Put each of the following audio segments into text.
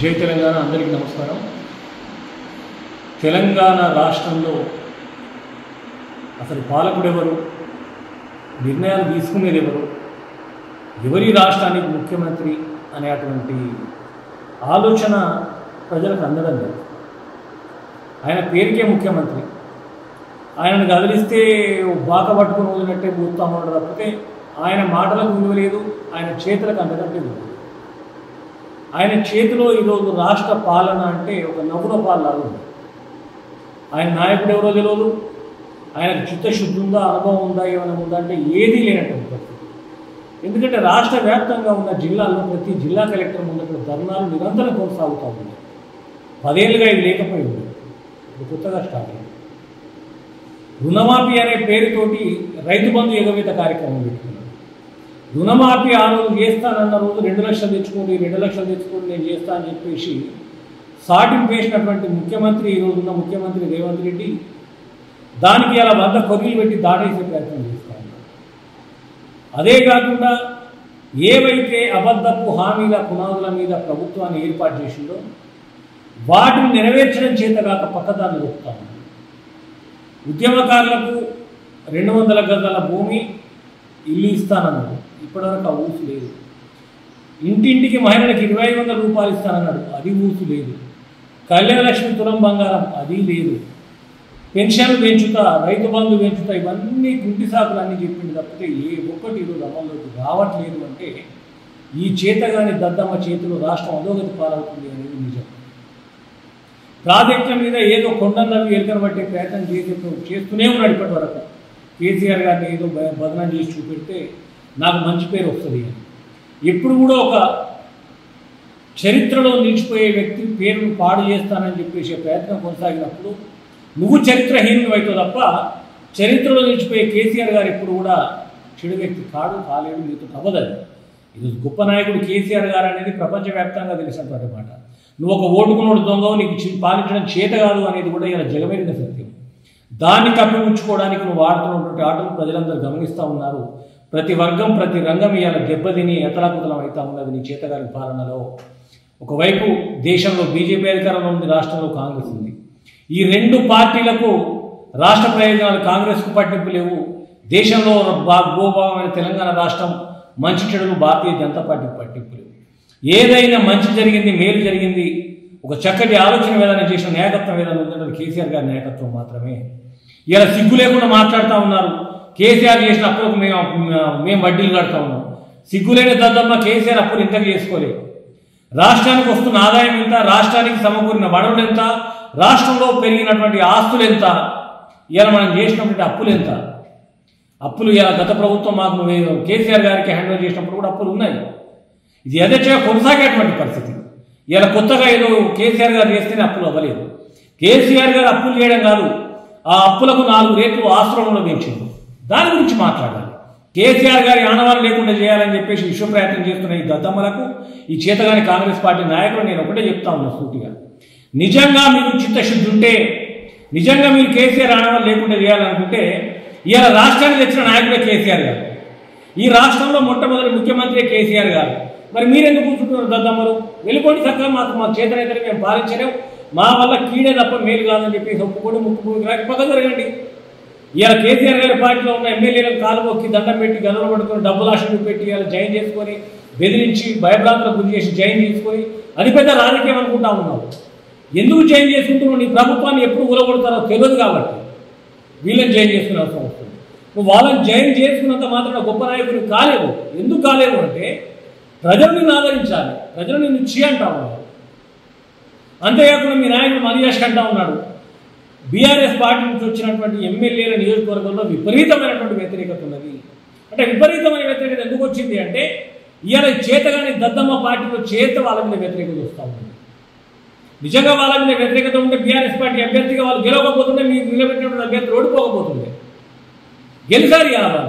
జై తెలంగాణ అందరికీ నమస్కారం. తెలంగాణ రాష్ట్రంలో అసలు పాలకుడు ఎవరు, నిర్ణయాలు తీసుకునేది ఎవరు, ఎవరి రాష్ట్రానికి ముఖ్యమంత్రి అనేటువంటి ఆలోచన ప్రజలకు అందడం లేదు. ఆయన పేరుకే ముఖ్యమంత్రి, ఆయనను కదిలిస్తే బాక పట్టుకుని వదిలినట్టే పోతామని తప్పితే ఆయన మాటలకు విలువ లేదు, ఆయన చేతులకు అందకంటే విలువ. ఆయన చేతిలో ఈరోజు రాష్ట్ర పాలన అంటే ఒక నవ్వుల పాలన ఉంది. ఆయన నాయకుడు ఎవరో తెలియదు, ఆయనకు చిత్తశుద్ధి ఉందా, అనుభవం ఉందా, ఏమైనా ఉందా అంటే ఏదీ లేనటువంటి పరిస్థితి. ఎందుకంటే రాష్ట్ర వ్యాప్తంగా ఉన్న జిల్లాల్లో ప్రతి జిల్లా కలెక్టర్ ముందు ధర్నాలు నిరంతరం కొనసాగుతూ ఉన్నాయి. 10 ఏళ్ళుగా ఇది లేకపోయి ఉంది, ఇప్పుడు కొత్తగా స్టార్ట్ అయింది. రుణమాఫీ అనే పేరుతోటి రైతు బంధు ఎగవేత కార్యక్రమం పెట్టుకున్నాడు. రుణమాఫీ ఆ రోజు చేస్తానన్న రోజు 2 లక్షలు తెచ్చుకోండి, 2 లక్షలు తెచ్చుకోండి, నేను చేస్తా అని చెప్పేసి సాటింపు వేసినటువంటి ముఖ్యమంత్రి, ఈరోజు ఉన్న ముఖ్యమంత్రి రేవంత్ రెడ్డి దానికి అలా 100 కొర్రీలు పెట్టి దాటేసే ప్రయత్నం చేస్తూ ఉన్నాడు. అదే కాకుండా ఏవైతే అబద్ధపు హామీల పునాదుల మీద ప్రభుత్వాన్ని ఏర్పాటు చేసిందో వాటిని నెరవేర్చడం చేతగాక పక్కదాన్ని దొరుకుతా ఉంది. ఉద్యమకారులకు 200 గజాల భూమి ఇల్లు ఇస్తానన్నాడు, ఇప్పటివరకు ఆ ఊసు లేదు. ఇంటింటికి మహిళలకు 2500 రూపాయలు ఇస్తానన్నాడు, అది ఊసు లేదు. కళ్యాణలక్ష్మి తులం బంగారం అది లేదు. పెన్షన్లు పెంచుతా, రైతు బంధు పెంచుతా, ఇవన్నీ గుంటి సాకులు అన్నీ చెప్పింది తప్పితే ఏ ఒక్కటి ఈరోజు అమల్లోకి రావట్లేదు. అంటే ఈ చేతగాని దద్దమ్మ చేతిలో రాష్ట్రం అధోగతి పాలవుతుంది అనేది నిజం. ప్రాజెక్టుల మీద ఏదో కొండన్నవి ఎలుకను పట్టే ప్రయత్నం చేస్తూనే ఉన్నాడు ఇప్పటి వరకు. కేసీఆర్ గారిని ఏదో బదనాం చేసి చూపెడితే నాకు మంచి పేరు వస్తుంది అని. ఎప్పుడు కూడా ఒక చరిత్రలో నిలిచిపోయే వ్యక్తి పేరును పాడు చేస్తానని చెప్పేసే ప్రయత్నం కొనసాగినప్పుడు నువ్వు చరిత్రహీనుడు అవుతావు తప్ప చరిత్రలో నిలిచిపోయే కేసీఆర్ గారు ఎప్పుడు కూడా చెడు వ్యక్తి కాలేడు, నీతో అవ్వదని. ఇది గొప్ప నాయకుడు కేసీఆర్ గారు అనేది ప్రపంచవ్యాప్తంగా తెలిసినటువంటి మాట. నువ్వు ఒక ఓటుకున్నోడు దొంగవు, నీకు పాలించడం చేత కాదు అనేది కూడా ఇలా జగమెరిగిన సత్యం. దాన్ని కప్పిపుచ్చుకోవడానికి నువ్వు ఆడుతున్నటువంటి ఆటలు ప్రజలందరూ గమనిస్తూ ఉన్నారు. ప్రతి వర్గం ప్రతి రంగం ఇవాళ దెబ్బతిని ఎతలాకుతలం అవుతా ఉన్నది నీ చేతగారి పాలనలో. ఒకవైపు దేశంలో బీజేపీ అధికారంలో ఉంది, రాష్ట్రంలో కాంగ్రెస్ ఉంది. ఈ 2 పార్టీలకు రాష్ట్ర ప్రయోజనాలు కాంగ్రెస్కు పట్టింపు లేవు. దేశంలో భూభాగమైన తెలంగాణ రాష్ట్రం మంచి చెడులు భారతీయ జనతా పార్టీకి పట్టింపు లేవు. ఏదైనా మంచి జరిగింది, మేలు జరిగింది, ఒక చక్కటి ఆలోచన విధానం చేసిన నాయకత్వం ఏదైనా ఉందంటే కేసీఆర్ గారి నాయకత్వం మాత్రమే. ఇలా సిగ్గు లేకుండా మాట్లాడుతూ ఉన్నారు. కేసీఆర్ చేసిన అప్పులకు మేము వడ్డీలు కడతా ఉన్నాం. సిగ్గులేని దద్దమ్మ కేసీఆర్ అప్పులు ఇంతకు చేసుకోలేదు. రాష్ట్రానికి వస్తున్న ఆదాయం ఎంత, రాష్ట్రానికి సమకూరిన వనరులు ఎంత, రాష్ట్రంలో పెరిగినటువంటి ఆస్తులు ఎంత, ఇలా మనం చేసినటువంటి అప్పులు ఎంత. అప్పులు ఇలా గత ప్రభుత్వం మాకు కేసీఆర్ గారికి హ్యాండ్ ఓవర్ చేసినప్పుడు కూడా అప్పులు ఉన్నాయి. ఇది యథేచ్ఛగా కొనసాగేటువంటి పరిస్థితి. ఇలా కొత్తగా ఏదో కేసీఆర్ గారు చేస్తేనే అప్పులు అవ్వలేదు. కేసీఆర్ గారు అప్పులు చేయడం కాదు, ఆ అప్పులకు 4 రేట్లు ఆశ్రమంలో పెంచింది. దాని గురించి మాట్లాడాలి. కేసీఆర్ గారి ఆనవాళ్ళు లేకుండా చేయాలని చెప్పేసి విశ్వ ప్రయత్నం చేస్తున్న ఈ దద్దమ్మలకు, ఈ చేతగాని కాంగ్రెస్ పార్టీ నాయకులు నేను ఒకటే చెప్తా ఉన్నా సూటిగా, నిజంగా మీకు చిత్తశుద్ధి ఉంటే, నిజంగా మీరు కేసీఆర్ ఆనవాళ్ళు లేకుండా చేయాలనుకుంటే ఇవాళ రాష్ట్రానికి తెచ్చిన నాయకుడే కేసీఆర్ గారు. ఈ రాష్ట్రంలో మొట్టమొదటి ముఖ్యమంత్రి కేసీఆర్ గారు. మరి మీరెందుకు కూర్చుంటున్నారు దద్దమ్మలు? వెళ్ళిపోండి చక్కగా, మాకు చేతనైతే మేము పాలించలేము, మా వల్ల కీడే తప్ప మేలు కాదని చెప్పేసి ఒప్పుకోండి, ముక్కుపోయి పక్కన జరగండి. ఇవాళ కేసీఆర్ గారి పార్టీలో ఉన్న ఎమ్మెల్యేలను కాలు మొక్కి దండం పెట్టి గనులు పట్టుకొని డబ్బులు ఆశలు పెట్టి ఇలా జాయిన్ చేసుకొని బెదిరించి భయభ్రాంతులకు గురి చేసి జాయిన్ చేసుకొని అది పెద్ద రాజకీయం అనుకుంటా ఉన్నావు. ఎందుకు జాయిన్ చేసుకుంటున్నావు? నీ ప్రభుత్వాన్ని ఎప్పుడు ఊరగొడతారో తెలియదు కాబట్టి వీళ్ళని జాయిన్ చేసుకునే అవసరం వస్తుంది. నువ్వు వాళ్ళని జాయిన్ చేసుకున్నంత మాత్రం గొప్ప నాయకుడు కాలేవు. ఎందుకు కాలేవు అంటే ప్రజలు నిన్ను ఆదరించాలి, ప్రజలు నిన్ను చీ అంటా ఉన్నారు. అంతేకాకుండా మీ నాయకుడు మనియాష్ అంటా ఉన్నాడు, బీఆర్ఎస్ పార్టీ నుంచి వచ్చినటువంటి ఎమ్మెల్యేల నియోజకవర్గంలో విపరీతమైనటువంటి వ్యతిరేకత ఉన్నది. అంటే విపరీతమైన వ్యతిరేకత ఎందుకు వచ్చింది అంటే ఇవాళ చేతగాని దద్దమ్మ పార్టీలో వాళ్ళ మీద వ్యతిరేకత వస్తూ ఉంది. నిజంగా వాళ్ళ మీద వ్యతిరేకత ఉంటే బీఆర్ఎస్ పార్టీ అభ్యర్థిగా వాళ్ళు గెలవకపోతుండే, మీరు నిలబెట్టినటువంటి అభ్యర్థి ఓడిపోకపోతుండే, గెలిచారు వాళ్ళు.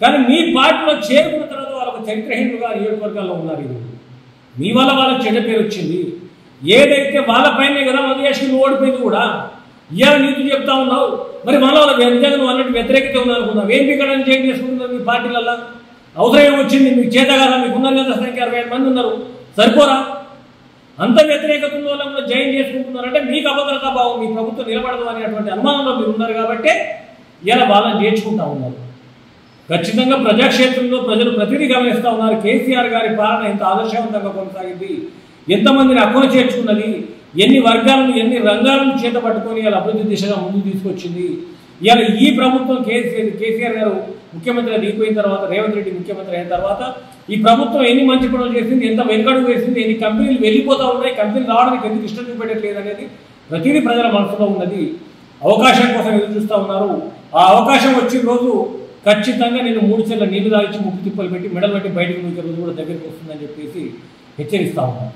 కానీ మీ పార్టీలో చేరుకున్న తర్వాత వాళ్ళకు చరిత్రహీనులుగా నియోజకవర్గాల్లో ఉన్నారు. ఈరోజు మీ వల్ల వాళ్ళకి చెడ్డ పేరు వచ్చింది. ఏదైతే వాళ్ళపైనే కదా మధుయాష్కి ఓడిపోయింది కూడా. ఇవాళ నీకు చెప్తా ఉన్నావు, మరి మళ్ళీ వాళ్ళ నిజంగా నువ్వు అన్నట్టు వ్యతిరేకత ఉందనుకున్నావు. ఏం పీకడానికి చేంజ్ చేసుకుంటున్నారు మీ పార్టీలలో? అవసరం వచ్చింది మీకు చేత కదా, మీకు ఉన్నారు కదా సంఖ్య 65 మంది ఉన్నారు, సరిపోరా? అంత వ్యతిరేకత ఉన్న వాళ్ళని కూడా జాయిన్ చేసుకుంటున్నారంటే మీకు అభద్రతా భావం, మీ ప్రభుత్వం నిలబడదు అనేటువంటి అనుమానంలో మీరు ఉన్నారు కాబట్టి ఇలా వాళ్ళని చేర్చుకుంటా ఉన్నారు. ఖచ్చితంగా ప్రజాక్షేత్రంలో ప్రజలు ప్రతిదీ గమనిస్తూ ఉన్నారు. కేసీఆర్ గారి పాలన ఎంత ఆదర్శవంతంగా కొనసాగింది, ఎంతమందిని అక్కున చేర్చుకున్నది, ఎన్ని వర్గాలను ఎన్ని రంగాలను చేత పట్టుకొని ఇలా అభివృద్ధి దిశగా ముందుకు తీసుకొచ్చింది. ఇవాళ ఈ ప్రభుత్వం కేసీఆర్ గారు ముఖ్యమంత్రిగా దిగిపోయిన తర్వాత, రేవంత్ రెడ్డి ముఖ్యమంత్రి అయిన తర్వాత ఈ ప్రభుత్వం ఎన్ని మంచి పనులు చేసింది, ఎంత వెనుకడుగు వేసింది, ఎన్ని కంపెనీలు వెళ్ళిపోతూ ఉన్నాయి, కంపెనీలు రావడానికి ఎందుకు ఇష్టం చూపెట్టట్లేదు అనేది ప్రతిదీ ప్రజల మనసులో ఉన్నది. అవకాశం కోసం ఎదురు చూస్తూ ఉన్నారు. ఆ అవకాశం వచ్చిన రోజు ఖచ్చితంగా నేను 3 చెర్ల నీళ్లు దాల్చి ముప్పు తిప్పలు పెట్టి మెడలు పెట్టి బయటకు నూకే రోజు కూడా దగ్గరికి వస్తుందని చెప్పేసి హెచ్చరిస్తూ ఉన్నాను.